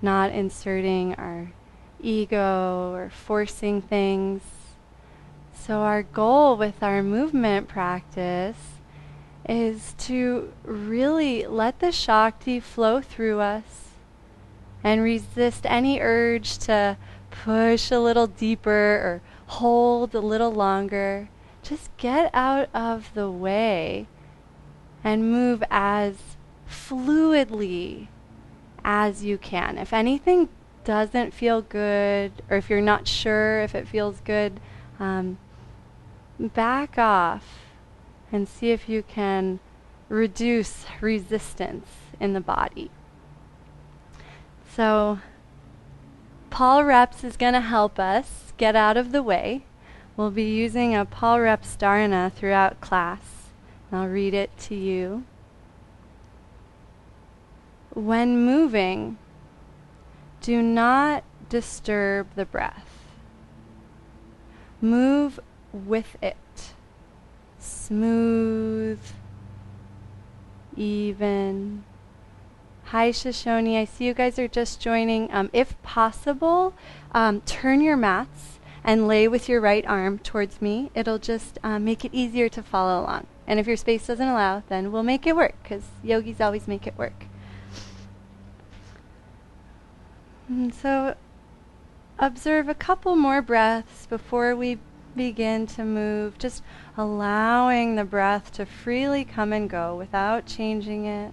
not inserting our ego or forcing things. So our goal with our movement practice is to really let the Shakti flow through us and resist any urge to push a little deeper or hold a little longer. Just get out of the way and move as fluidly as you can. If anything doesn't feel good, or if you're not sure if it feels good, back off and see if you can reduce resistance in the body. So Paul Reps is going to help us get out of the way. We'll be using a Paul Reps Dharana throughout class. I'll read it to you. When moving, do not disturb the breath. Move with it. Smooth, even. Hi Shoshone, I see you guys are just joining. If possible, turn your mats and lay with your right arm towards me. It'll just make it easier to follow along. And if your space doesn't allow, then we'll make it work, because yogis always make it work. And so observe a couple more breaths before we begin to move, just allowing the breath to freely come and go without changing it.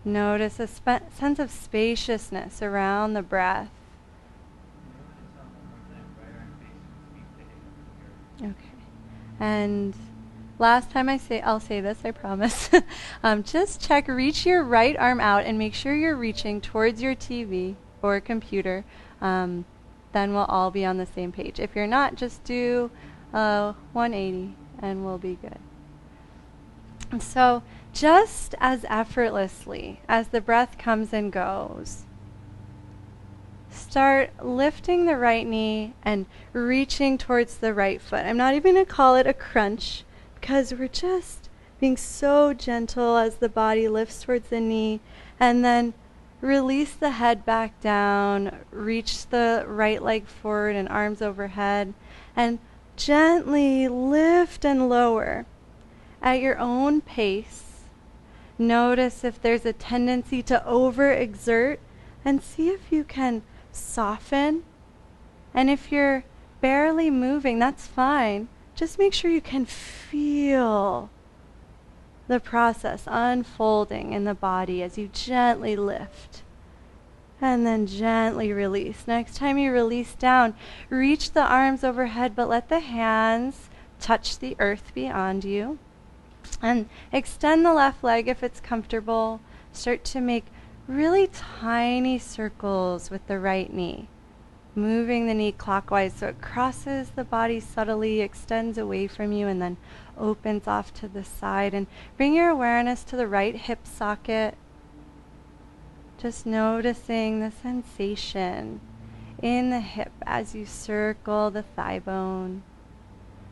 Notice a sense of spaciousness around the breath. Okay. And last time I'll say this, I promise. Just check, reach your right arm out and make sure you're reaching towards your TV or computer. Then we'll all be on the same page. If you're not, just do 180 and we'll be good. And so just as effortlessly as the breath comes and goes, start lifting the right knee and reaching towards the right foot. I'm not even going to call it a crunch, because we're just being so gentle as the body lifts towards the knee, and then release the head back down, reach the right leg forward and arms overhead, and gently lift and lower at your own pace. Notice if there's a tendency to overexert, and see if you can soften. And if you're barely moving, that's fine. Just make sure you can feel the process unfolding in the body as you gently lift and then gently release. Next time you release down, reach the arms overhead, but let the hands touch the earth beyond you. And extend the left leg if it's comfortable. Start to make really tiny circles with the right knee, moving the knee clockwise so it crosses the body subtly, extends away from you, and then opens off to the side. And bring your awareness to the right hip socket. Just noticing the sensation in the hip as you circle the thigh bone.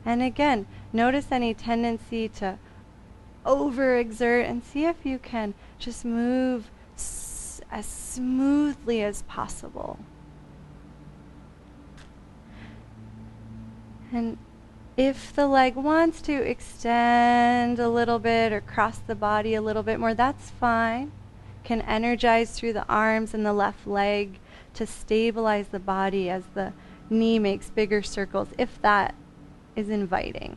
And again, notice any tendency to overexert, and see if you can just move as smoothly as possible. And if the leg wants to extend a little bit or cross the body a little bit more, that's fine. Can energize through the arms and the left leg to stabilize the body as the knee makes bigger circles, if that is inviting.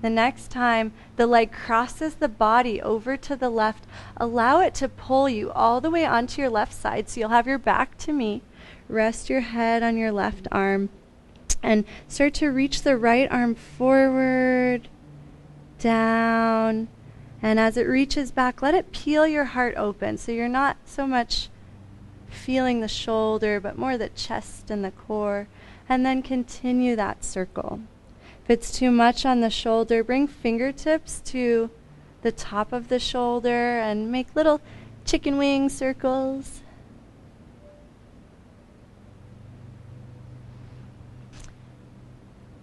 The next time the leg crosses the body over to the left, allow it to pull you all the way onto your left side, so you'll have your back to me. Rest your head on your left arm and start to reach the right arm forward, down, and as it reaches back, let it peel your heart open, so you're not so much feeling the shoulder, but more the chest and the core, and then continue that circle. If it's too much on the shoulder, bring fingertips to the top of the shoulder and make little chicken wing circles.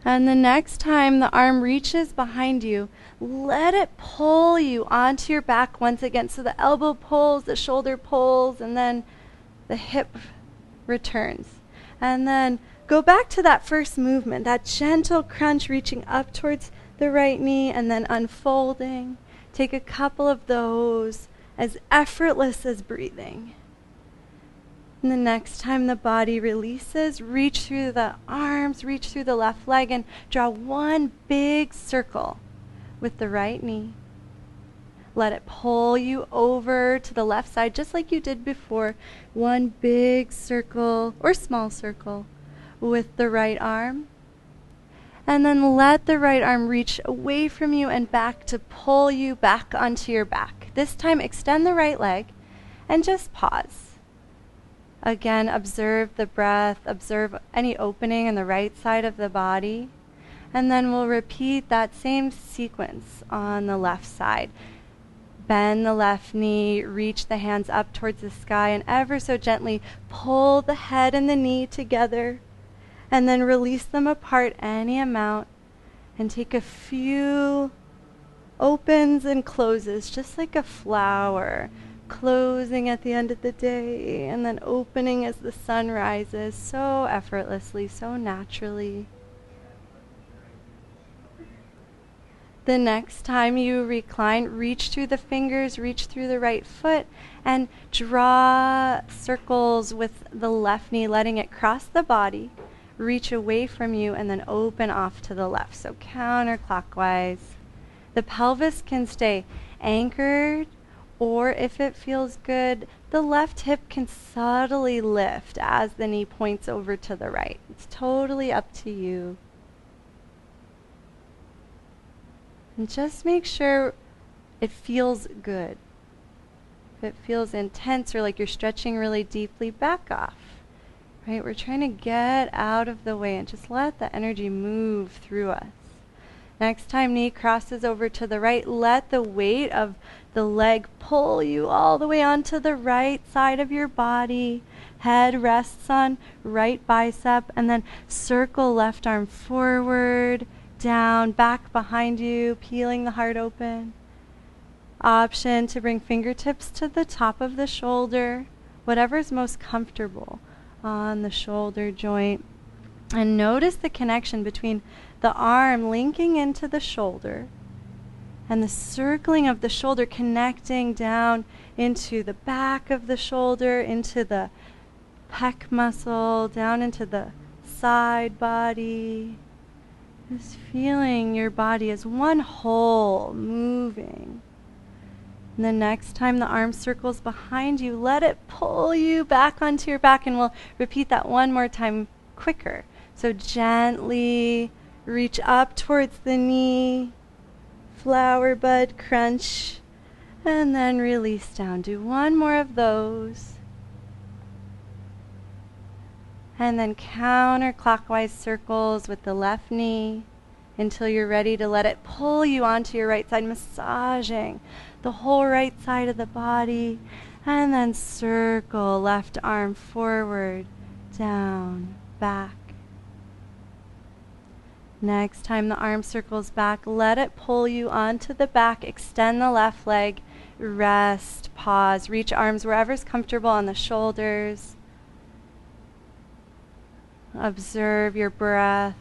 And the next time the arm reaches behind you, let it pull you onto your back once again. So the elbow pulls, the shoulder pulls, and then the hip returns. And then go back to that first movement, that gentle crunch reaching up towards the right knee and then unfolding. Take a couple of those, as effortless as breathing. And the next time the body releases, reach through the arms, reach through the left leg, and draw one big circle with the right knee. Let it pull you over to the left side, just like you did before. One big circle, or small circle, with the right arm. And then let the right arm reach away from you and back to pull you back onto your back. This time, extend the right leg and just pause. Again, observe the breath, observe any opening in the right side of the body, and then we'll repeat that same sequence on the left side. Bend the left knee, reach the hands up towards the sky, and ever so gently pull the head and the knee together, and then release them apart any amount, and take a few opens and closes, just like a flower. Closing at the end of the day and then opening as the sun rises, so effortlessly, so naturally. The next time you recline, reach through the fingers, reach through the right foot, and draw circles with the left knee, letting it cross the body, reach away from you, and then open off to the left, so counterclockwise. The pelvis can stay anchored, or if it feels good, the left hip can subtly lift as the knee points over to the right. It's totally up to you. And just make sure it feels good. If it feels intense or like you're stretching really deeply, back off. Right? We're trying to get out of the way and just let the energy move through us. Next time knee crosses over to the right, let the weight of the leg pull you all the way onto the right side of your body. Head rests on right bicep, and then circle left arm forward, down, back behind you, peeling the heart open. Option to bring fingertips to the top of the shoulder, whatever's most comfortable on the shoulder joint. And notice the connection between the arm linking into the shoulder and the circling of the shoulder connecting down into the back of the shoulder, into the pec muscle, down into the side body. Just feeling your body as one whole, moving. And the next time the arm circles behind you, let it pull you back onto your back, and we'll repeat that one more time quicker. So gently reach up towards the knee, flower bud crunch, and then release down. Do one more of those. And then counterclockwise circles with the left knee until you're ready to let it pull you onto your right side, massaging the whole right side of the body. And then circle left arm forward, down, back. Next time the arm circles back, let it pull you onto the back. Extend the left leg, rest, pause, reach arms wherever's comfortable on the shoulders. Observe your breath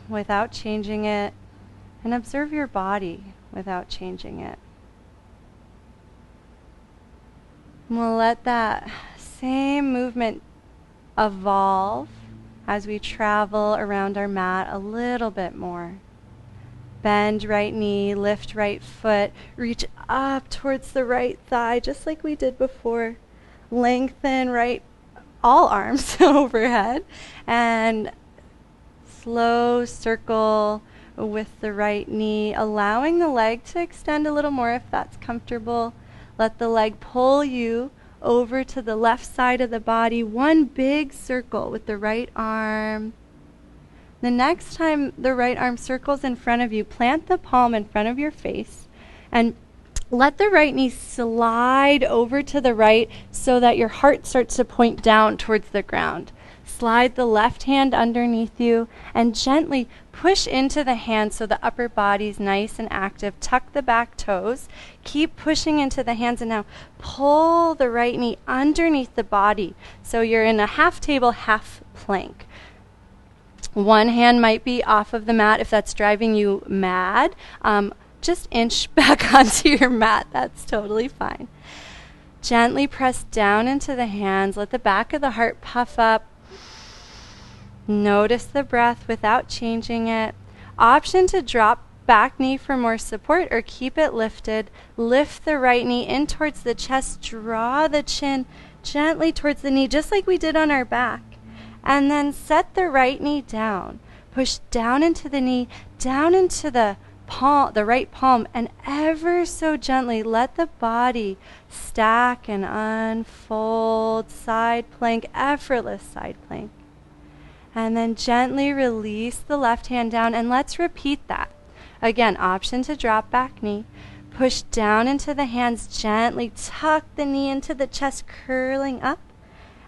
without changing it, and observe your body without changing it. And we'll let that same movement evolve as we travel around our mat a little bit more. Bend right knee, lift right foot, reach up towards the right thigh, just like we did before. Lengthen all arms overhead, and slow circle with the right knee, allowing the leg to extend a little more if that's comfortable. Let the leg pull you over to the left side of the body, one big circle with the right arm. The next time the right arm circles in front of you, plant the palm in front of your face and let the right knee slide over to the right so that your heart starts to point down towards the ground. Slide the left hand underneath you and gently push into the hands so the upper body's nice and active. Tuck the back toes. Keep pushing into the hands, and now pull the right knee underneath the body. So you're in a half table, half plank. One hand might be off of the mat if that's driving you mad. Just inch back onto your mat. That's totally fine. Gently press down into the hands. Let the back of the heart puff up. Notice the breath without changing it. Option to drop back knee for more support or keep it lifted. Lift the right knee in towards the chest. Draw the chin gently towards the knee, just like we did on our back. And then set the right knee down. Push down into the knee, down into the palm, the right palm, and ever so gently let the body stack and unfold. Side plank, effortless side plank. And then gently release the left hand down, and let's repeat that. Again, option to drop back knee. Push down into the hands, gently tuck the knee into the chest, curling up.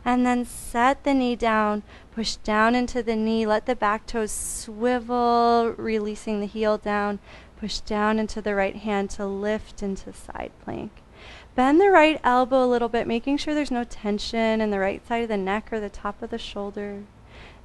And then set the knee down, push down into the knee, let the back toes swivel, releasing the heel down. Push down into the right hand to lift into side plank. Bend the right elbow a little bit, making sure there's no tension in the right side of the neck or the top of the shoulder.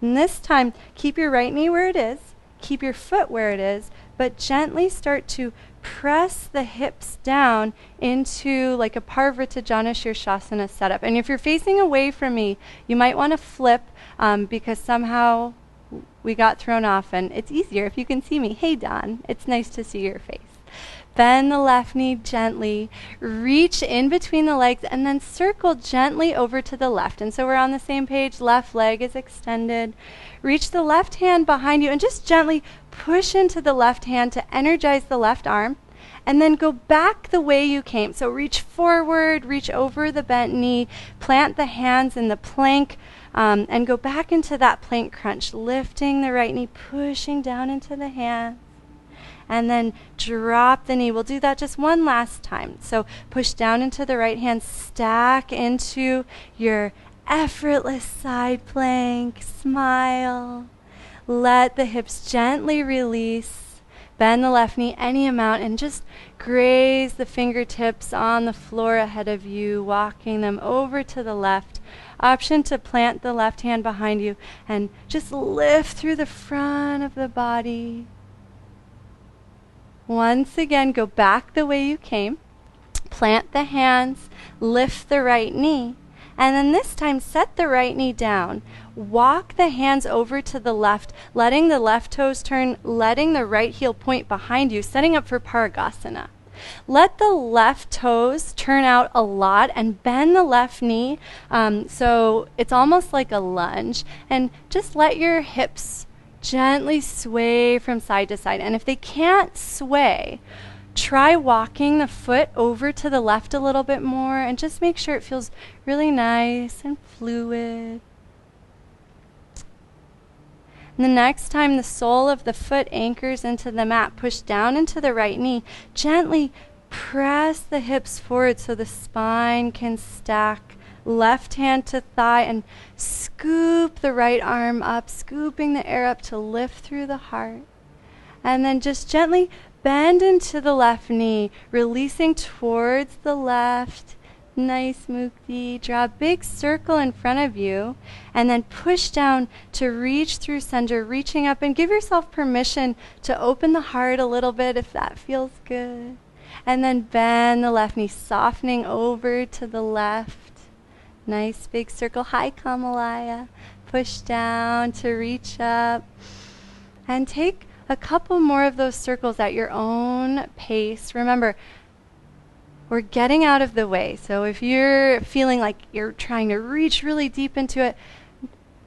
And this time, keep your right knee where it is, keep your foot where it is, but gently start to press the hips down into like a Parvritajana Shirshasana setup. And if you're facing away from me, you might want to flip because somehow we got thrown off, and it's easier if you can see me. Hey, Don, it's nice to see your face. Bend the left knee gently, reach in between the legs, and then circle gently over to the left. And so we're on the same page. Left leg is extended. Reach the left hand behind you and just gently push into the left hand to energize the left arm. And then go back the way you came. So reach forward, reach over the bent knee, plant the hands in the plank, and go back into that plank crunch, lifting the right knee, pushing down into the hand. And then drop the knee. We'll do that just one last time. So push down into the right hand, stack into your effortless side plank, smile. Let the hips gently release. Bend the left knee any amount and just graze the fingertips on the floor ahead of you, walking them over to the left. Option to plant the left hand behind you and just lift through the front of the body. Once again, go back the way you came. Plant the hands, lift the right knee, and then this time set the right knee down. Walk the hands over to the left, letting the left toes turn, letting the right heel point behind you, setting up for Parigasana. Let the left toes turn out a lot and bend the left knee so it's almost like a lunge, and just let your hips gently sway from side to side. And if they can't sway, try walking the foot over to the left a little bit more and just make sure it feels really nice and fluid. And the next time the sole of the foot anchors into the mat, push down into the right knee. Gently press the hips forward so the spine can stack. Left hand to thigh and scoop the right arm up, scooping the air up to lift through the heart. And then just gently bend into the left knee, releasing towards the left. Nice mukti. Draw a big circle in front of you and then push down to reach through center, reaching up, and give yourself permission to open the heart a little bit if that feels good. And then bend the left knee, softening over to the left. Nice big circle. Hi, Kamalaya. Push down to reach up. And take a couple more of those circles at your own pace. Remember, we're getting out of the way. So if you're feeling like you're trying to reach really deep into it,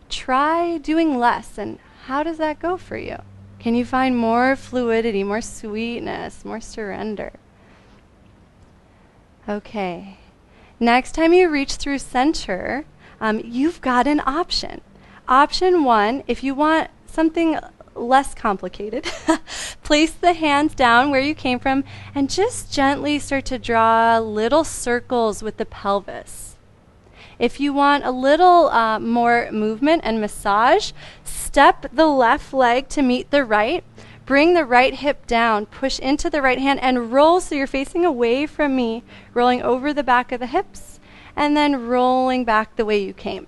try doing less. And how does that go for you? Can you find more fluidity, more sweetness, more surrender? Okay. Next time you reach through center, you've got an option. Option one, if you want something less complicated, place the hands down where you came from and just gently start to draw little circles with the pelvis. If you want a little more movement and massage, step the left leg to meet the right. Bring the right hip down, push into the right hand, and roll so you're facing away from me, rolling over the back of the hips, and then rolling back the way you came.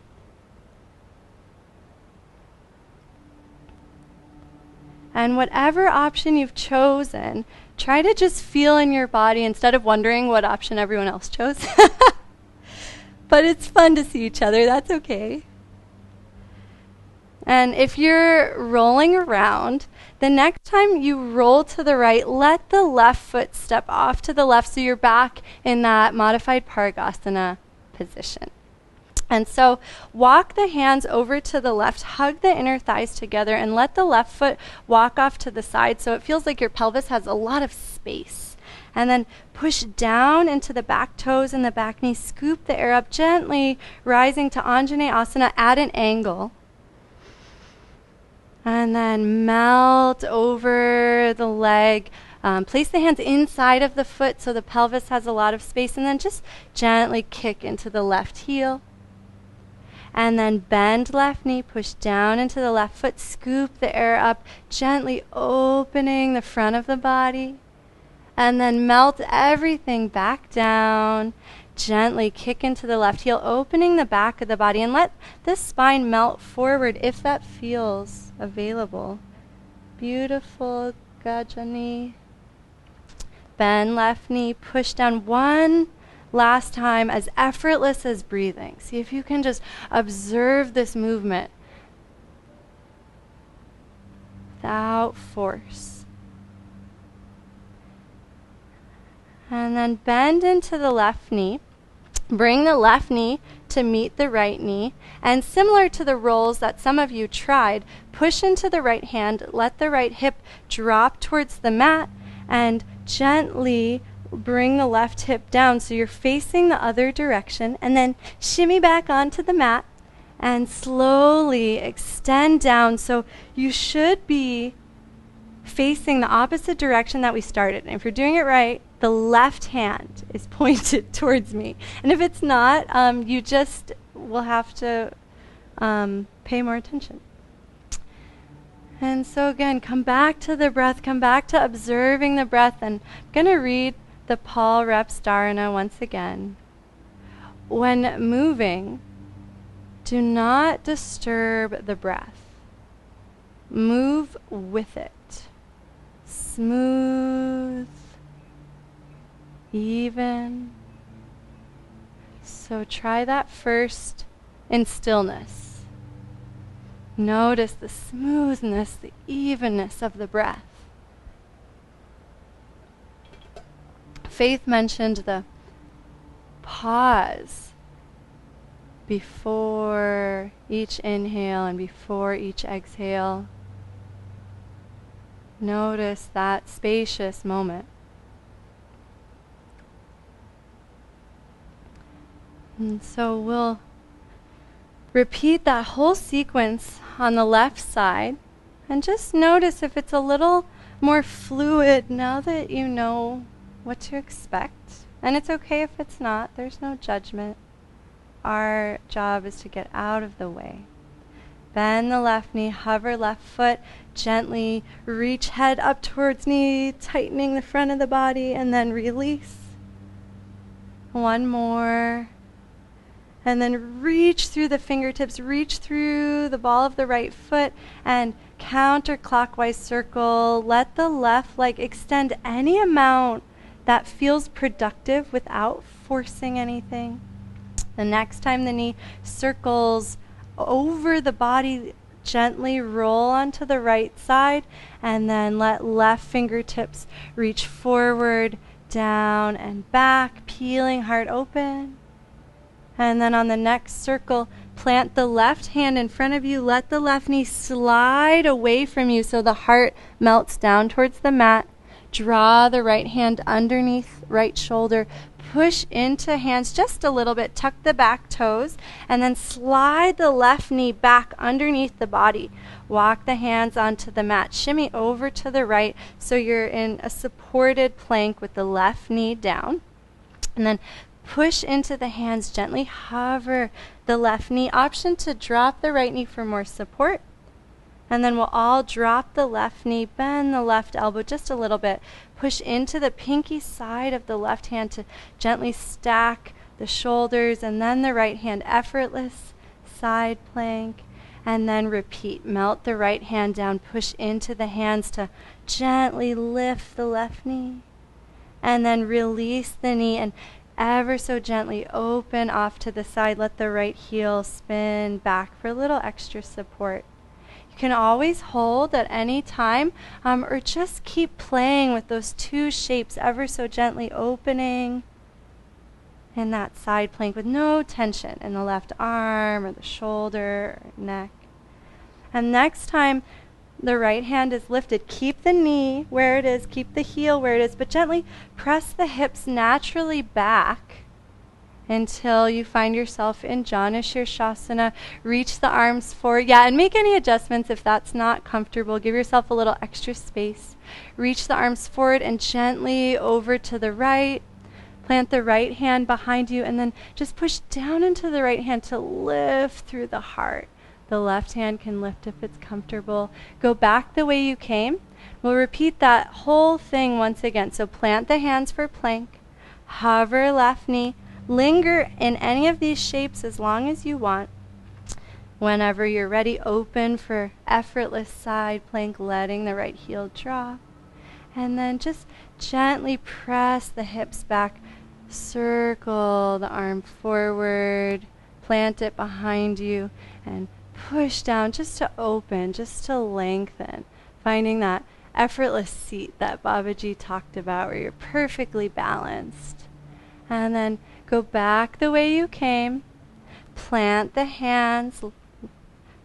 And whatever option you've chosen, try to just feel in your body instead of wondering what option everyone else chose. But it's fun to see each other, that's okay. And if you're rolling around, the next time you roll to the right, let the left foot step off to the left so you're back in that modified Parigasana position. And so walk the hands over to the left, hug the inner thighs together, and let the left foot walk off to the side so it feels like your pelvis has a lot of space. And then push down into the back toes and the back knee. Scoop the air up gently, rising to Anjaneyasana at an angle. And then melt over the leg. Place the hands inside of the foot so the pelvis has a lot of space. And then just gently kick into the left heel. And then bend left knee, push down into the left foot, scoop the air up, gently opening the front of the body. And then melt everything back down, gently kick into the left heel, opening the back of the body, and let the spine melt forward if that feels available. Beautiful, Gajani. Bend left knee, push down one last time, as effortless as breathing. See if you can just observe this movement without force. And then bend into the left knee. Bring the left knee to meet the right knee. And similar to the rolls that some of you tried, push into the right hand, let the right hip drop towards the mat, and gently bring the left hip down so you're facing the other direction, and then shimmy back onto the mat and slowly extend down. So you should be facing the opposite direction that we started. And if you're doing it right, the left hand is pointed towards me. And if it's not, you just will have to pay more attention. And so again, come back to the breath, come back to observing the breath. And I'm going to read the Paul Reps Dharana once again. When moving, do not disturb the breath. Move with it. Smooth, even. So try that first in stillness. Notice the smoothness, the evenness of the breath. Faith mentioned the pause before each inhale and before each exhale. Notice that spacious moment. And so we'll repeat that whole sequence on the left side, and just notice if it's a little more fluid now that you know what to expect. And it's okay if it's not, there's no judgment. Our job is to get out of the way. Bend the left knee, hover left foot, gently reach head up towards knee, tightening the front of the body, and then release. One more. And then reach through the fingertips, reach through the ball of the right foot, and counterclockwise circle. Let the left leg extend any amount that feels productive without forcing anything. The next time the knee circles over the body, gently roll onto the right side, and then let left fingertips reach forward, down, and back, peeling heart open. And then on the next circle, plant the left hand in front of you. Let the left knee slide away from you so the heart melts down towards the mat. Draw the right hand underneath right shoulder. Push into hands just a little bit. Tuck the back toes. And then slide the left knee back underneath the body. Walk the hands onto the mat. Shimmy over to the right so you're in a supported plank with the left knee down. And then push into the hands, gently hover the left knee. Option to drop the right knee for more support. And then we'll all drop the left knee, bend the left elbow just a little bit. Push into the pinky side of the left hand to gently stack the shoulders, and then the right hand, effortless side plank. And then repeat. Melt the right hand down, push into the hands to gently lift the left knee. And then release the knee and ever so gently open off to the side. Let the right heel spin back for a little extra support. You can always hold at any time, or just keep playing with those two shapes, ever so gently opening in that side plank with no tension in the left arm or the shoulder or neck. And next time the right hand is lifted, keep the knee where it is, keep the heel where it is, but gently press the hips naturally back until you find yourself in Janu Shirshasana. Reach the arms forward. Yeah, and make any adjustments if that's not comfortable. Give yourself a little extra space. Reach the arms forward and gently over to the right. Plant the right hand behind you and then just push down into the right hand to lift through the heart. The left hand can lift if it's comfortable. Go back the way you came. We'll repeat that whole thing once again. So plant the hands for plank. Hover left knee. Linger in any of these shapes as long as you want. Whenever you're ready, open for effortless side plank, letting the right heel drop. And then just gently press the hips back. Circle the arm forward. Plant it behind you and push down just to open, just to lengthen. Finding that effortless seat that Babaji talked about where you're perfectly balanced. And then go back the way you came. Plant the hands.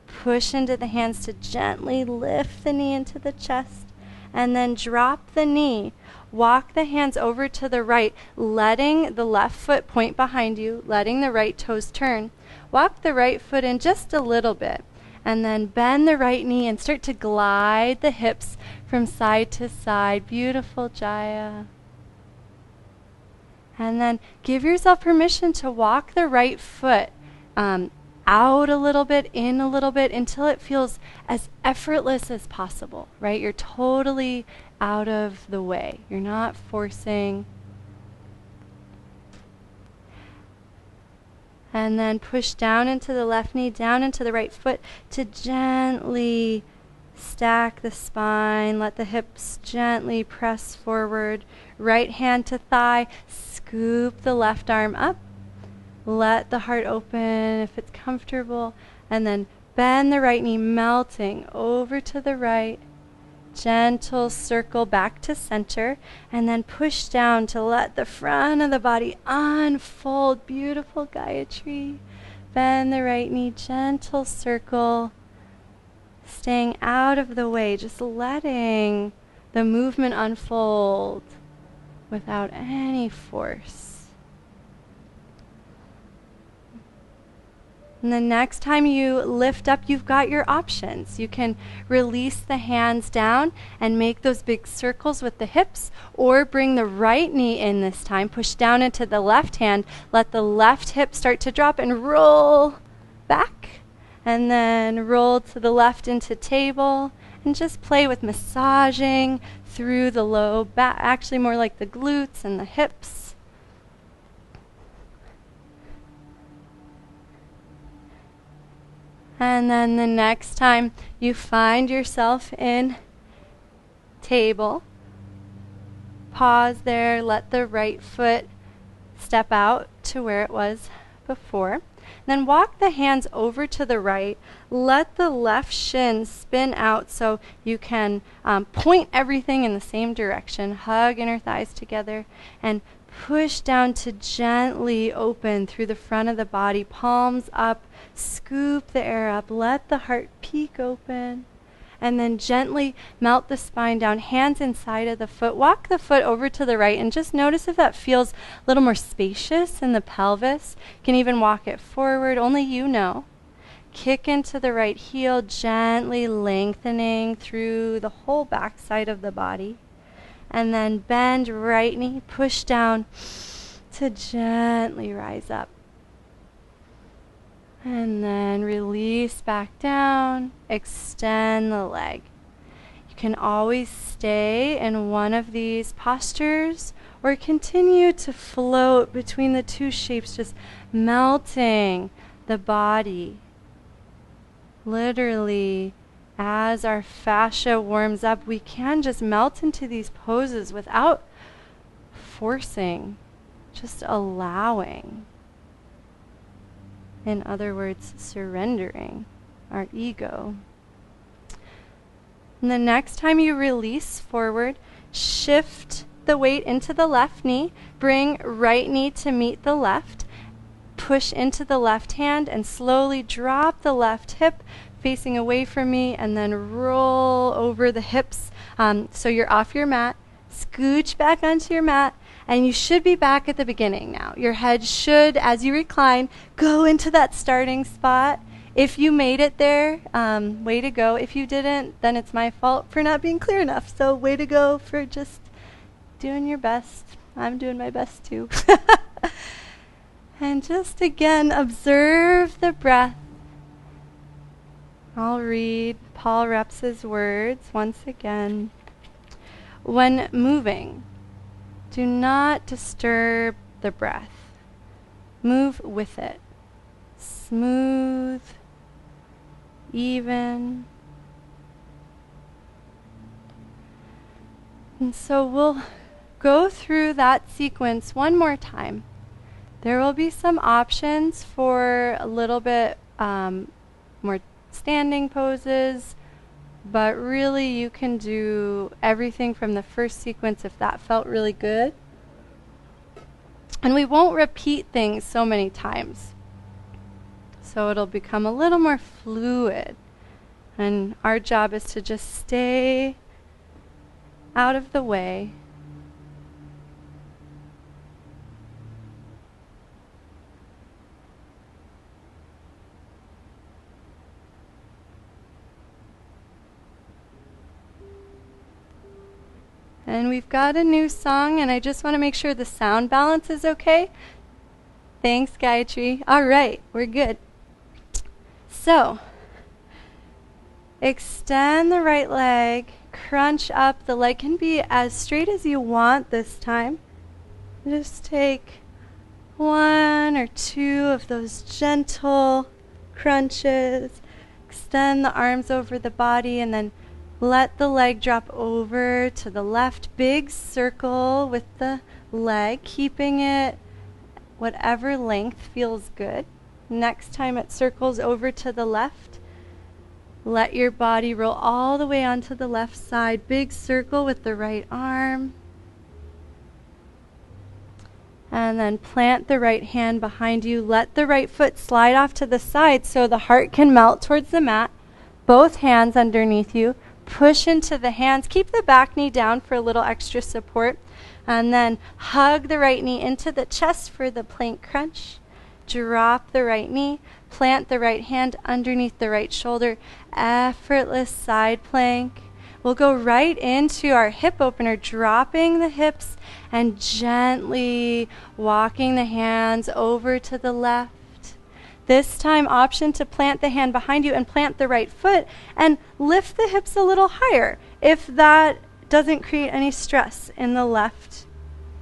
Push into the hands to gently lift the knee into the chest. And then drop the knee. Walk the hands over to the right, letting the left foot point behind you, letting the right toes turn. Walk the right foot in just a little bit. And then bend the right knee and start to glide the hips from side to side. Beautiful, Jaya. And then give yourself permission to walk the right foot out a little bit, in a little bit, until it feels as effortless as possible, right? You're totally out of the way. You're not forcing. And then push down into the left knee, down into the right foot to gently stack the spine. Let the hips gently press forward. Right hand to thigh. Scoop the left arm up. Let the heart open if it's comfortable. And then bend the right knee, melting over to the right. Gentle circle back to center. And then push down to let the front of the body unfold. Beautiful Gayatri. Bend the right knee, gentle circle. Staying out of the way, just letting the movement unfold without any force. And the next time you lift up, you've got your options. You can release the hands down and make those big circles with the hips, or bring the right knee in this time. Push down into the left hand. Let the left hip start to drop and roll back. And then roll to the left into table. And just play with massaging through the low back, actually more like the glutes and the hips. And then the next time you find yourself in table, pause there, let the right foot step out to where it was before. Then walk the hands over to the right. Let the left shin spin out so you can point everything in the same direction. Hug inner thighs together and push down to gently open through the front of the body. Palms up. Scoop the air up. Let the heart peek open. And then gently melt the spine down. Hands inside of the foot. Walk the foot over to the right and just notice if that feels a little more spacious in the pelvis. You can even walk it forward. Only you know. Kick into the right heel, gently lengthening through the whole back side of the body. And then bend right knee. Push down to gently rise up. And then release back down, extend the leg. You can always stay in one of these postures or continue to float between the two shapes, just melting the body. Literally, as our fascia warms up, we can just melt into these poses without forcing, just allowing. In other words, surrendering our ego. And the next time you release forward, shift the weight into the left knee, bring right knee to meet the left, push into the left hand and slowly drop the left hip facing away from me, and then roll over the hips so you're off your mat. Scooch back onto your mat, and you should be back at the beginning now. Your head should, as you recline, go into that starting spot. If you made it there, way to go. If you didn't, then it's my fault for not being clear enough. So way to go for just doing your best. I'm doing my best too. And just again, observe the breath. I'll read Paul Reps's words once again. When moving, do not disturb the breath. Move with it. Smooth, even. And so we'll go through that sequence one more time. There will be some options for a little bit more standing poses, but really you can do everything from the first sequence if that felt really good. And we won't repeat things so many times, so it'll become a little more fluid. And our job is to just stay out of the way. And we've got a new song, and I just want to make sure the sound balance is okay. Thanks, Gayatri. All right, we're good. So, extend the right leg, crunch up. The leg can be as straight as you want this time. Just take one or two of those gentle crunches. Extend the arms over the body, and then let the leg drop over to the left. Big circle with the leg, keeping it whatever length feels good. Next time it circles over to the left, let your body roll all the way onto the left side. Big circle with the right arm. And then plant the right hand behind you. Let the right foot slide off to the side so the heart can melt towards the mat. Both hands underneath you. Push into the hands. Keep the back knee down for a little extra support. And then hug the right knee into the chest for the plank crunch. Drop the right knee. Plant the right hand underneath the right shoulder. Effortless side plank. We'll go right into our hip opener, dropping the hips and gently walking the hands over to the left. This time, option to plant the hand behind you and plant the right foot and lift the hips a little higher if that doesn't create any stress in the left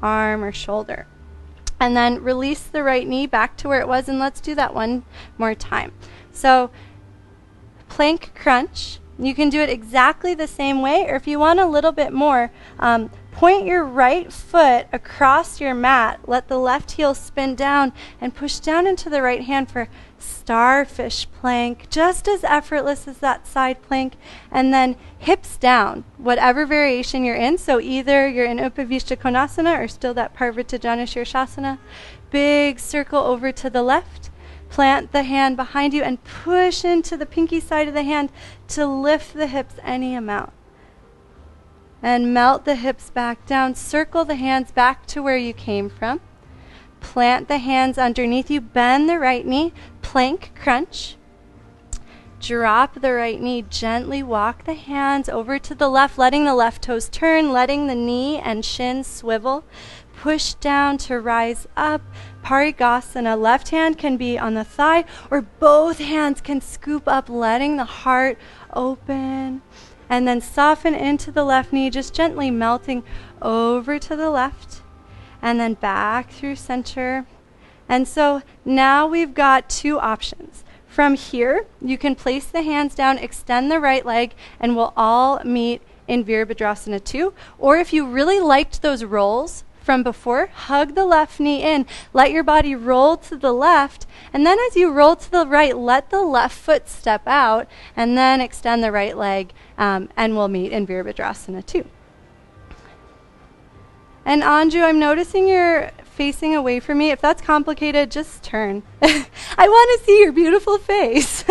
arm or shoulder. And then release the right knee back to where it was, and let's do that one more time. So, plank crunch. You can do it exactly the same way, or if you want a little bit more, point your right foot across your mat, let the left heel spin down, and push down into the right hand for starfish plank, just as effortless as that side plank, and then hips down, whatever variation you're in. So either you're in Upavishta Konasana or still that Parvattajana Shirshasana. Big circle over to the left. Plant the hand behind you and push into the pinky side of the hand to lift the hips any amount. And melt the hips back down. Circle the hands back to where you came from. Plant the hands underneath you. Bend the right knee. Plank crunch. drop the right knee, gently walk the hands over to the left, letting the left toes turn, letting the knee and shin swivel. Push down to rise up. Parigasana. Left hand can be on the thigh, or both hands can scoop up, letting the heart open. And then soften into the left knee, just gently melting over to the left. And then back through center. And so now we've got two options. From here, you can place the hands down, extend the right leg, and we'll all meet in Virabhadrasana 2. Or if you really liked those rolls from before, hug the left knee in, let your body roll to the left, and then as you roll to the right, let the left foot step out, and then extend the right leg, and we'll meet in Virabhadrasana 2. And Anju, I'm noticing you're facing away from me. If that's complicated, just turn. I want to see your beautiful face.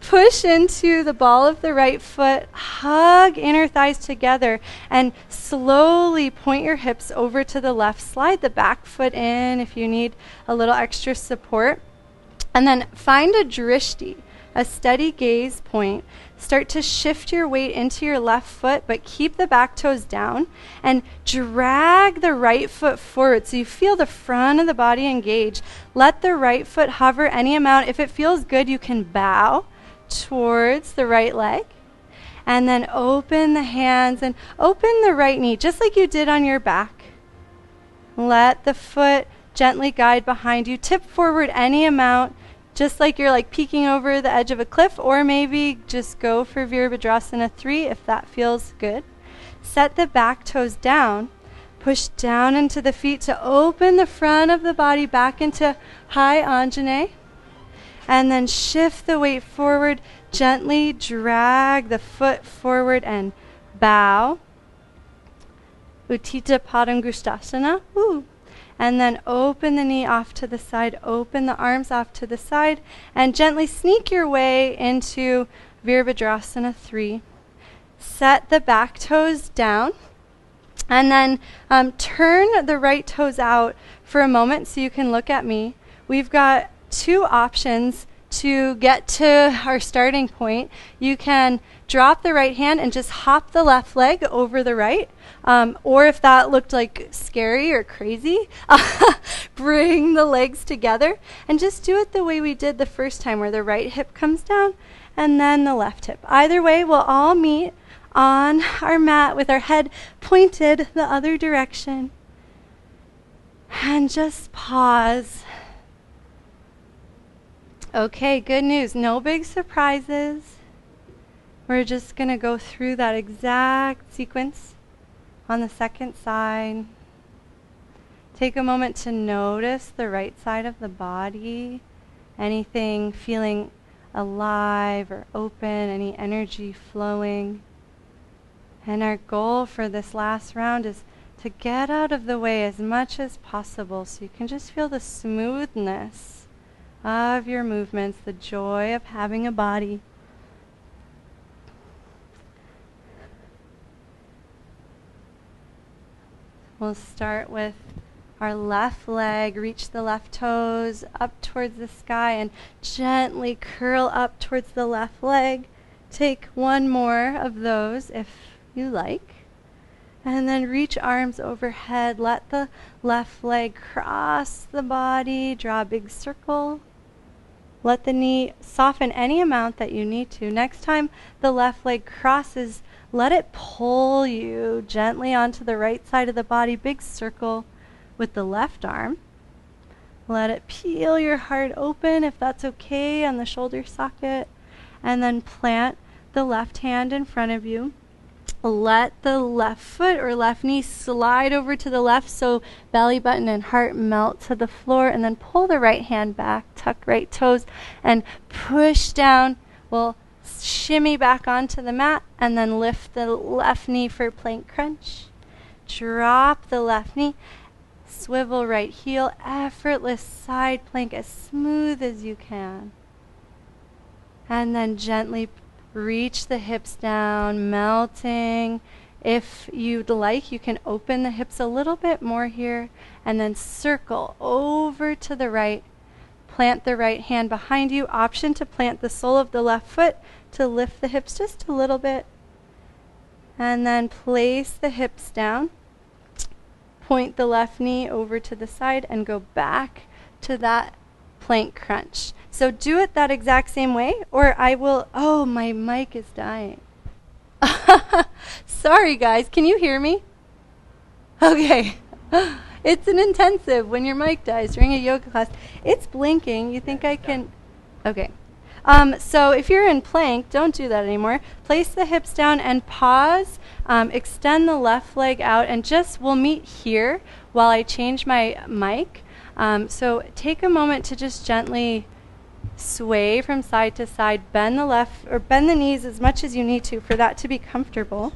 Push into the ball of the right foot, hug inner thighs together, and slowly point your hips over to the left. Slide the back foot in if you need a little extra support. And then find a drishti, a steady gaze point. Start to shift your weight into your left foot, but keep the back toes down and drag the right foot forward so you feel the front of the body engage. Let the right foot hover any amount. If it feels good, you can bow towards the right leg. And then open the hands and open the right knee, just like you did on your back. Let the foot gently guide behind you. Tip forward any amount, just like you're like peeking over the edge of a cliff, or maybe just go for Virabhadrasana 3 if that feels good. Set the back toes down. Push down into the feet to open the front of the body back into high Anjane. And then shift the weight forward. Gently drag the foot forward and bow. Uttita Padangusthasana. Ooh. And then open the knee off to the side, open the arms off to the side, and gently sneak your way into Virabhadrasana 3. Set the back toes down, and then turn the right toes out for a moment so you can look at me. We've got two options to get to our starting point. You can drop the right hand and just hop the left leg over the right. Or if that looked like scary or crazy, bring the legs together and just do it the way we did the first time, where the right hip comes down and then the left hip. Either way, we'll all meet on our mat with our head pointed the other direction. And just pause. Okay, good news. No big surprises. We're just going to go through that exact sequence on the second side. Take a moment to notice the right side of the body. Anything feeling alive or open, any energy flowing. And our goal for this last round is to get out of the way as much as possible so you can just feel the smoothness of your movements, the joy of having a body. We'll start with our left leg. Reach the left toes up towards the sky and gently curl up towards the left leg. Take one more of those if you like. And then reach arms overhead. Let the left leg cross the body. Draw a big circle. Let the knee soften any amount that you need to. Next time the left leg crosses, let it pull you gently onto the right side of the body. Big circle with the left arm. Let it peel your heart open if that's okay on the shoulder socket. And then plant the left hand in front of you. Let the left foot or left knee slide over to the left so belly button and heart melt to the floor, and then pull the right hand back, tuck right toes, and push down. We'll shimmy back onto the mat, and then lift the left knee for plank crunch. Drop the left knee, swivel right heel, effortless side plank as smooth as you can. And then gently reach the hips down, melting. If you'd like, you can open the hips a little bit more here, and then circle over to the right. plant the right hand behind you. Option to plant the sole of the left foot to lift the hips just a little bit. And then place the hips down. Point the left knee over to the side and go back to that plank crunch. So do it that exact same way, or I will, oh, my mic is dying. Sorry guys, can you hear me? Okay. It's an intensive when your mic dies during a yoga class. It's blinking. You think I can? Okay. So if you're in plank, don't do that anymore. Place the hips down and pause. Extend the left leg out, and we'll meet here while I change my mic. So take a moment to just gently sway from side to side. Bend the knees as much as you need to for that to be comfortable.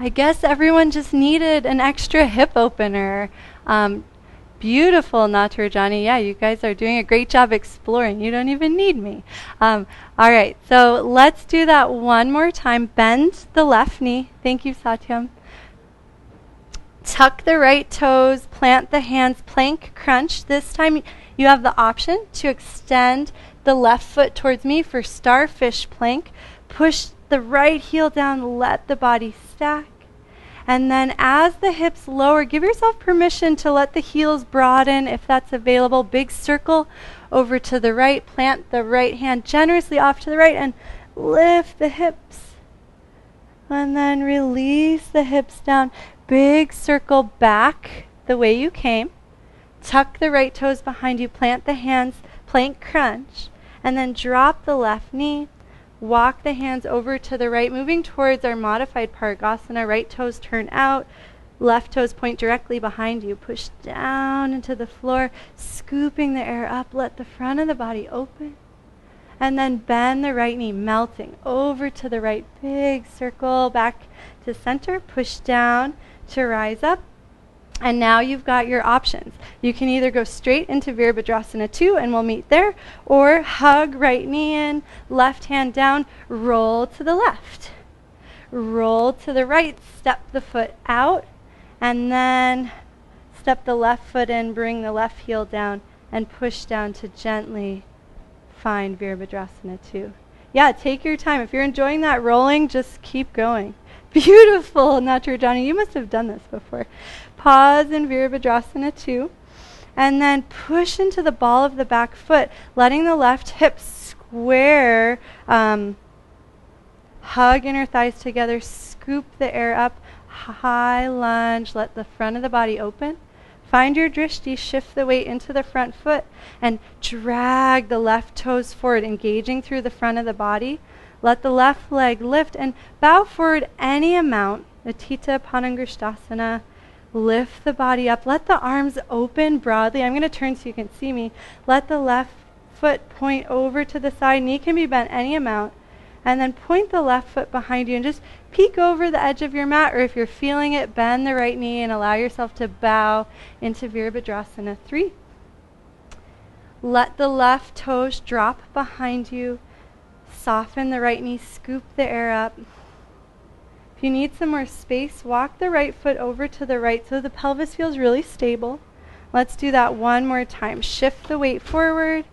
I guess everyone just needed an extra hip opener. Beautiful, Natarajani. Yeah, you guys are doing a great job exploring. You don't even need me. All right, so let's do that one more time. Bend the left knee. Thank you, Satyam. Tuck the right toes. Plant the hands. Plank crunch. This time you have the option to extend the left foot towards me for starfish plank. Push the right heel down. Let the body stack. And then as the hips lower, give yourself permission to let the heels broaden if that's available. Big circle over to the right. Plant the right hand generously off to the right and lift the hips. And then release the hips down. Big circle back the way you came. Tuck the right toes behind you. Plant the hands, plank crunch. And then drop the left knee. Walk the hands over to the right, moving towards our modified Pargasana. Right toes turn out, left toes point directly behind you. Push down into the floor, scooping the air up. Let the front of the body open. And then bend the right knee, melting over to the right. Big circle back to center. Push down to rise up. And now you've got your options. You can either go straight into Virabhadrasana 2, and we'll meet there, or hug right knee in, left hand down, roll to the left. Roll to the right, step the foot out, and then step the left foot in, bring the left heel down, and push down to gently find Virabhadrasana 2. Yeah, take your time. If you're enjoying that rolling, just keep going. Beautiful, Natarajani. You must have done this before. Pause in Virabhadrasana 2. And then push into the ball of the back foot, letting the left hip square. Hug inner thighs together. Scoop the air up. High lunge. Let the front of the body open. Find your drishti. Shift the weight into the front foot. And drag the left toes forward, engaging through the front of the body. Let the left leg lift and bow forward any amount. Utthita Panangushtasana. Lift the body up. Let the arms open broadly. I'm going to turn so you can see me. Let the left foot point over to the side. Knee can be bent any amount. And then point the left foot behind you and just peek over the edge of your mat, or if you're feeling it, bend the right knee and allow yourself to bow into Virabhadrasana 3. Let the left toes drop behind you. Soften the right knee, scoop the air up. If you need some more space, walk the right foot over to the right so the pelvis feels really stable. Let's do that one more time. Shift the weight forward.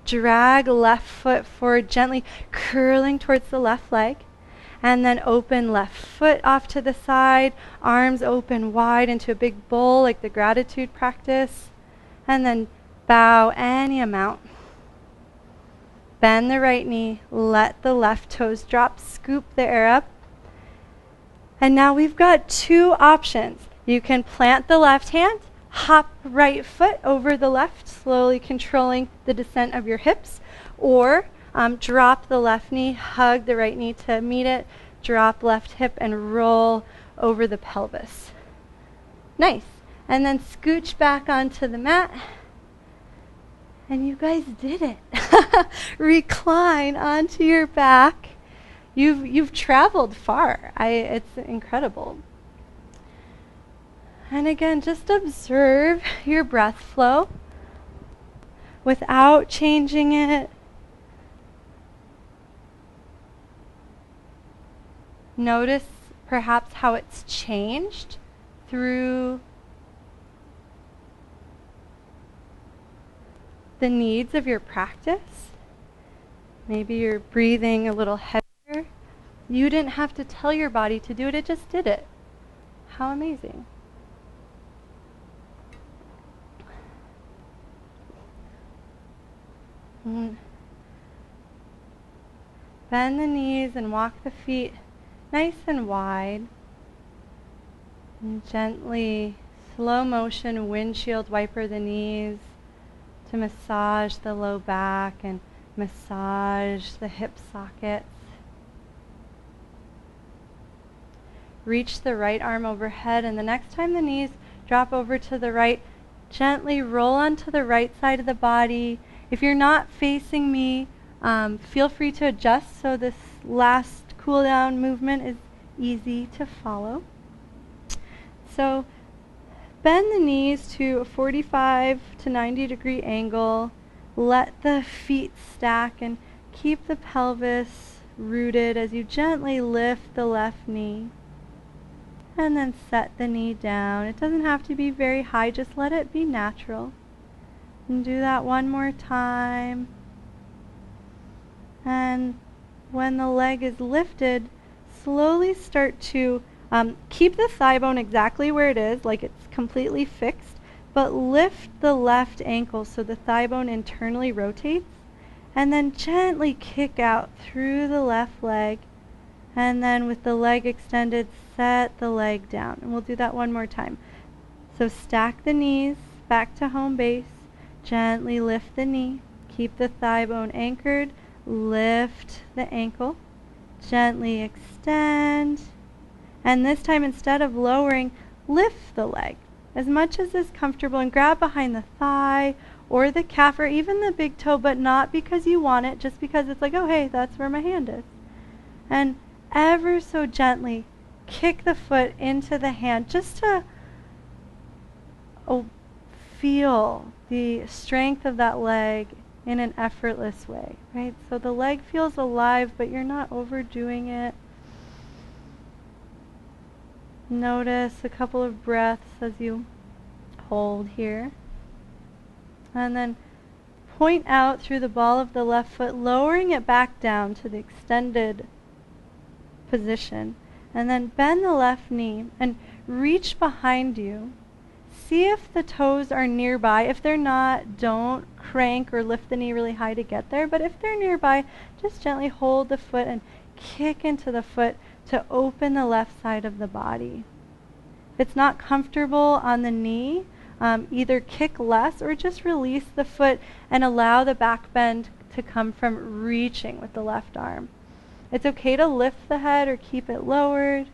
Drag left foot forward, gently curling towards the left leg. And then open left foot off to the side. Arms open wide into a big bowl like the gratitude practice. And then bow any amount. Bend the right knee, let the left toes drop, scoop the air up. And now we've got two options. You can plant the left hand, hop right foot over the left, slowly controlling the descent of your hips, or drop the left knee, hug the right knee to meet it, drop left hip, and roll over the pelvis. Nice. And then scooch back onto the mat. And you guys did it. Recline onto your back. You've traveled far. It's incredible. And again, just observe your breath flow without changing it. Notice perhaps how it's changed through the needs of your practice. Maybe you're breathing a little heavier. You didn't have to tell your body to do it, it just did it. How amazing. Bend the knees and walk the feet nice and wide. And gently, slow motion, windshield wiper the knees to massage the low back and massage the hip sockets. Reach the right arm overhead, and the next time the knees drop over to the right, gently roll onto the right side of the body. If you're not facing me, feel free to adjust so this last cool down movement is easy to follow. So bend the knees to a 45 to 90 degree angle. Let the feet stack and keep the pelvis rooted as you gently lift the left knee. And then set the knee down. It doesn't have to be very high, just let it be natural. And do that one more time. And when the leg is lifted, slowly start to keep the thigh bone exactly where it is, like it's completely fixed, but lift the left ankle so the thigh bone internally rotates, and then gently kick out through the left leg, and then with the leg extended, set the leg down. And we'll do that one more time. So stack the knees back to home base, gently lift the knee, keep the thigh bone anchored, lift the ankle, gently extend, and this time instead of lowering, lift the leg as much as is comfortable and grab behind the thigh or the calf or even the big toe, but not because you want it, just because it's like, oh hey, that's where my hand is. And ever so gently kick the foot into the hand just to feel the strength of that leg in an effortless way, right? So the leg feels alive, but you're not overdoing it. Notice a couple of breaths as you hold here. And then point out through the ball of the left foot, lowering it back down to the extended position. And then bend the left knee and reach behind you. See if the toes are nearby. If they're not, don't crank or lift the knee really high to get there. But if they're nearby, just gently hold the foot and kick into the foot to open the left side of the body. If it's not comfortable on the knee, either kick less or just release the foot and allow the back bend to come from reaching with the left arm. It's okay to lift the head or keep it lowered.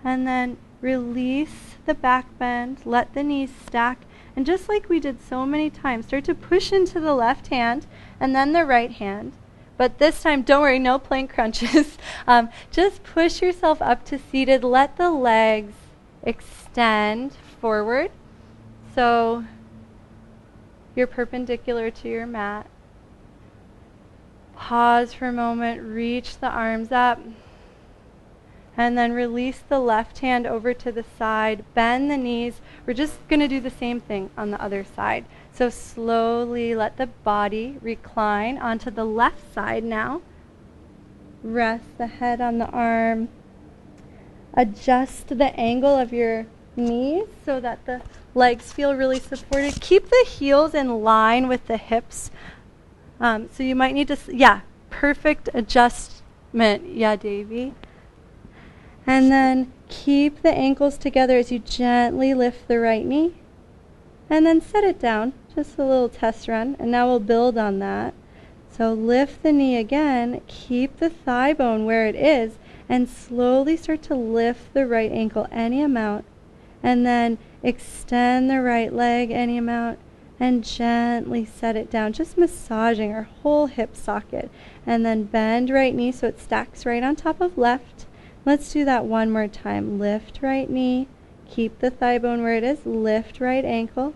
And then release the back bend, let the knees stack, and just like we did so many times, start to push into the left hand and then the right hand. But this time, don't worry, no plank crunches. Just push yourself up to seated. Let the legs extend forward. So you're perpendicular to your mat. Pause for a moment, reach the arms up. And then release the left hand over to the side. Bend the knees. We're just going to do the same thing on the other side. So slowly let the body recline onto the left side now. Rest the head on the arm. Adjust the angle of your knees so that the legs feel really supported. Keep the heels in line with the hips. So you might need to, perfect adjustment. Yeah, Davey. And then keep the ankles together as you gently lift the right knee. And then set it down. Just a little test run. And now we'll build on that. So lift the knee again. Keep the thigh bone where it is. And slowly start to lift the right ankle any amount. And then extend the right leg any amount. and gently set it down, just massaging our whole hip socket. And then bend right knee so it stacks right on top of left. Let's do that one more time. Lift right knee, keep the thigh bone where it is, lift right ankle,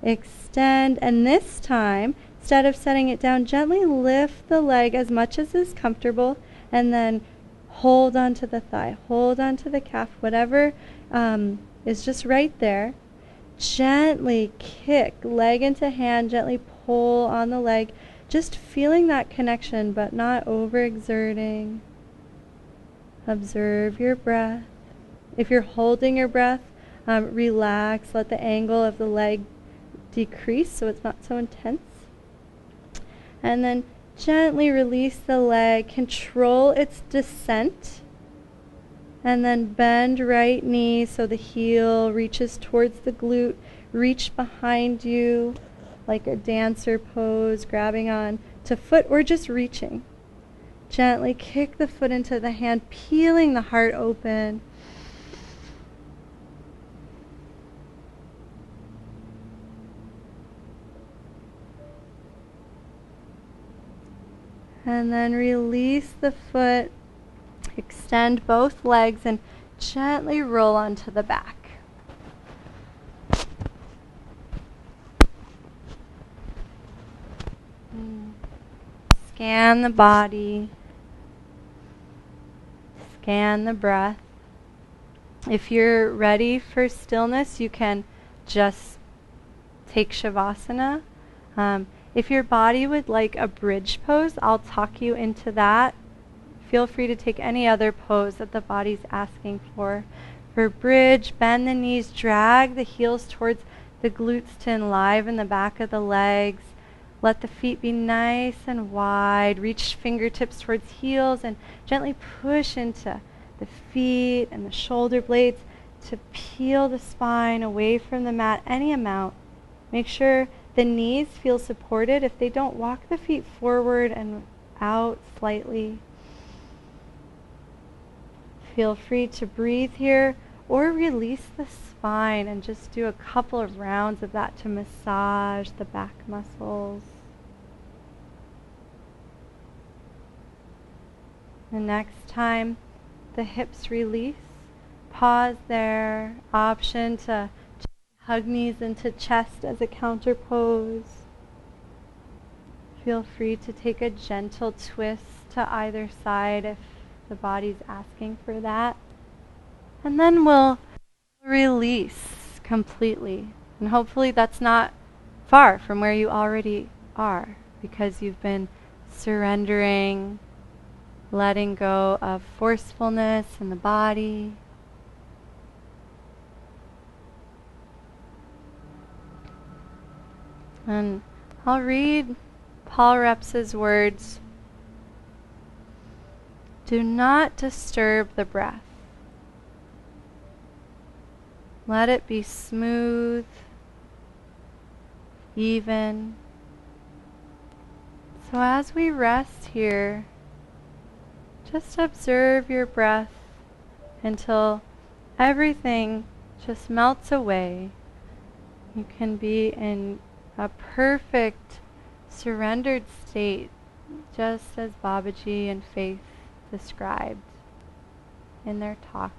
extend, and this time, instead of setting it down, gently lift the leg as much as is comfortable, and then hold onto the thigh, hold onto the calf, whatever is just right there. Gently kick leg into hand, gently pull on the leg, just feeling that connection but not overexerting. Observe your breath. If you're holding your breath, relax, let the angle of the leg decrease so it's not so intense. And then gently release the leg, control its descent, and then bend right knee so the heel reaches towards the glute. Reach behind you like a dancer pose, grabbing on to foot or just reaching. Gently kick the foot into the hand, peeling the heart open. And then release the foot, extend both legs, and gently roll onto the back. Scan the body. Scan the breath. If you're ready for stillness, you can just take Shavasana. If your body would like a bridge pose, I'll talk you into that. Feel free to take any other pose that the body's asking for. For bridge, bend the knees, drag the heels towards the glutes to enliven the back of the legs. Let the feet be nice and wide. Reach fingertips towards heels and gently push into the feet and the shoulder blades to peel the spine away from the mat any amount. Make sure the knees feel supported. If they don't, walk the feet forward and out slightly. Feel free to breathe here or release the spine and just do a couple of rounds of that to massage the back muscles. The next time the hips release, pause there. Option to hug knees into chest as a counter pose. Feel free to take a gentle twist to either side if the body's asking for that. And then we'll release completely. And hopefully that's not far from where you already are, because you've been surrendering, letting go of forcefulness in the body. And I'll read Paul Reps's words. Do not disturb the breath. Let it be smooth, even. So as we rest here, just observe your breath until everything just melts away. You can be in a perfect surrendered state, just as Babaji and Faith described in their talks.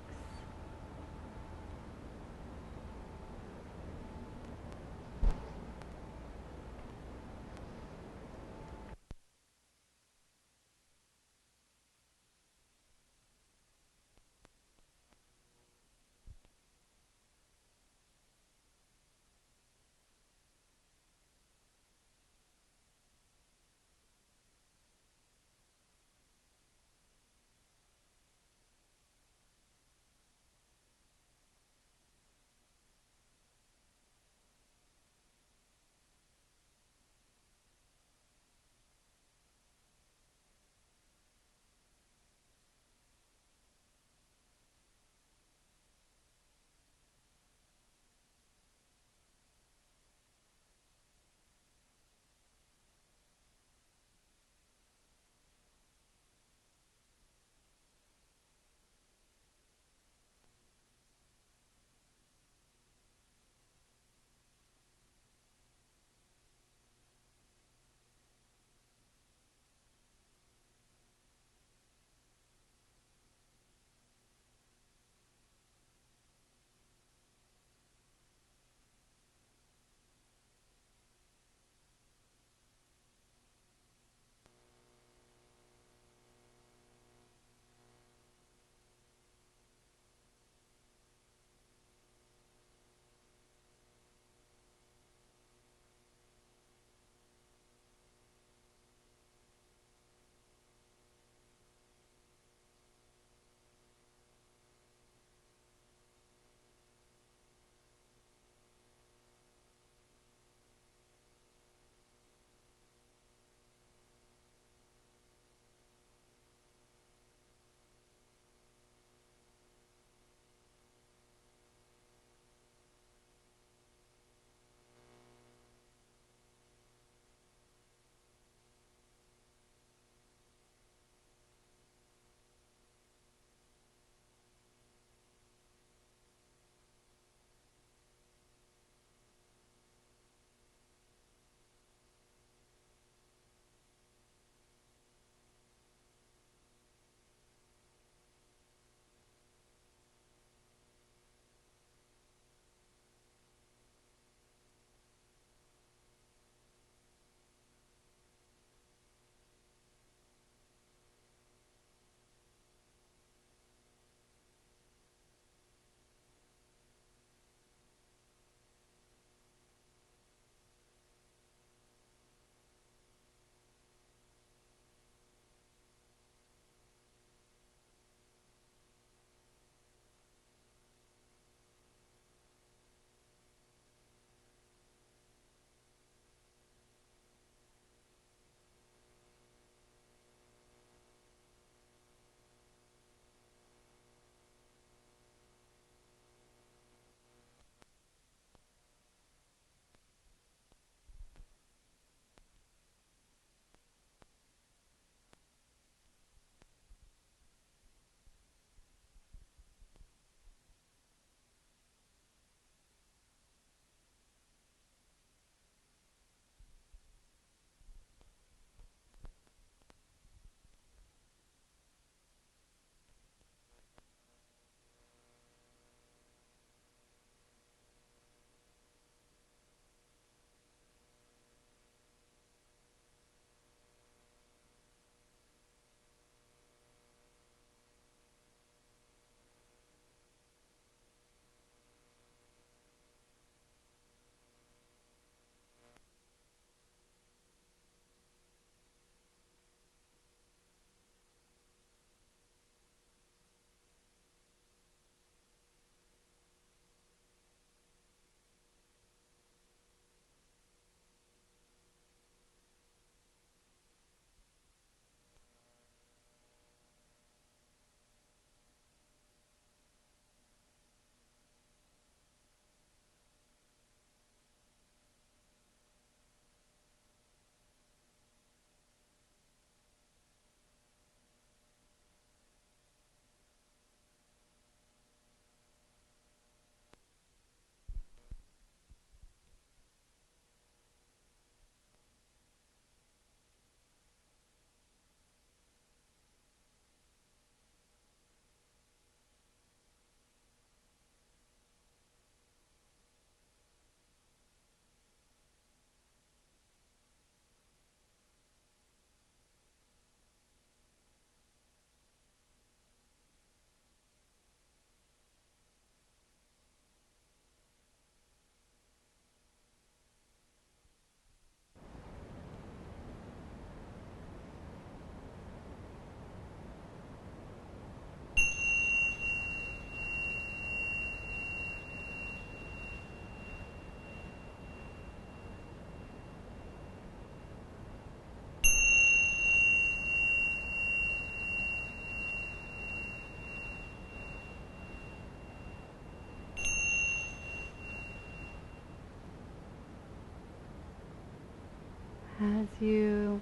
As you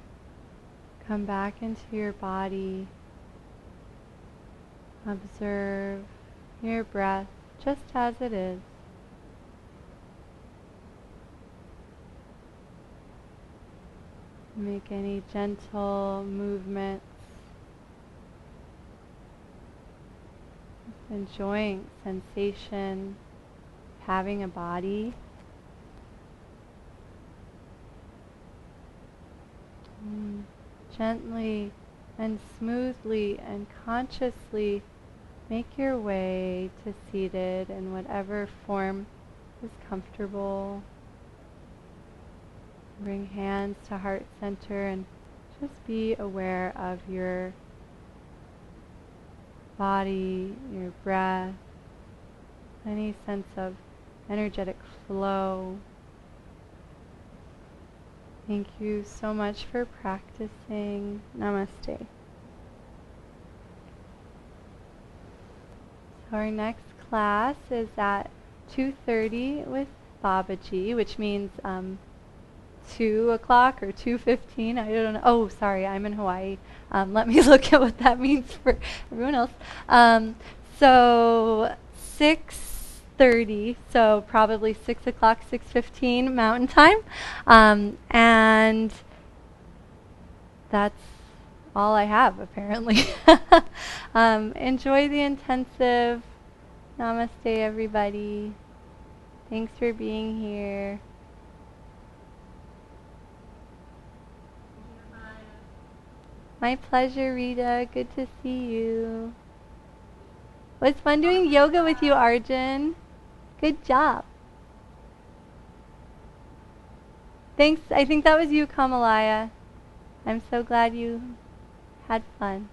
come back into your body, observe your breath just as it is. Make any gentle movements. Just enjoying sensation of having a body. Gently and smoothly and consciously make your way to seated in whatever form is comfortable. Bring hands to heart center and just be aware of your body, your breath, any sense of energetic flow. Thank you so much for practicing. Namaste. So our next class is at 2:30 with Babaji, which means 2 o'clock or 2:15. I don't know. Oh, sorry, I'm in Hawaii. Let me look at what that means for everyone else. So 6:30, so probably 6 o'clock, 6:15 Mountain Time. And that's all I have, apparently. Enjoy the intensive. Namaste, everybody. Thanks for being here. My pleasure, Rita. Good to see you. It was fun doing yoga with you, Arjun. Good job. Thanks. I think that was you, Kamalaya. I'm so glad you had fun.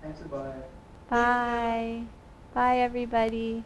Thanks, bye. Bye. Bye, everybody.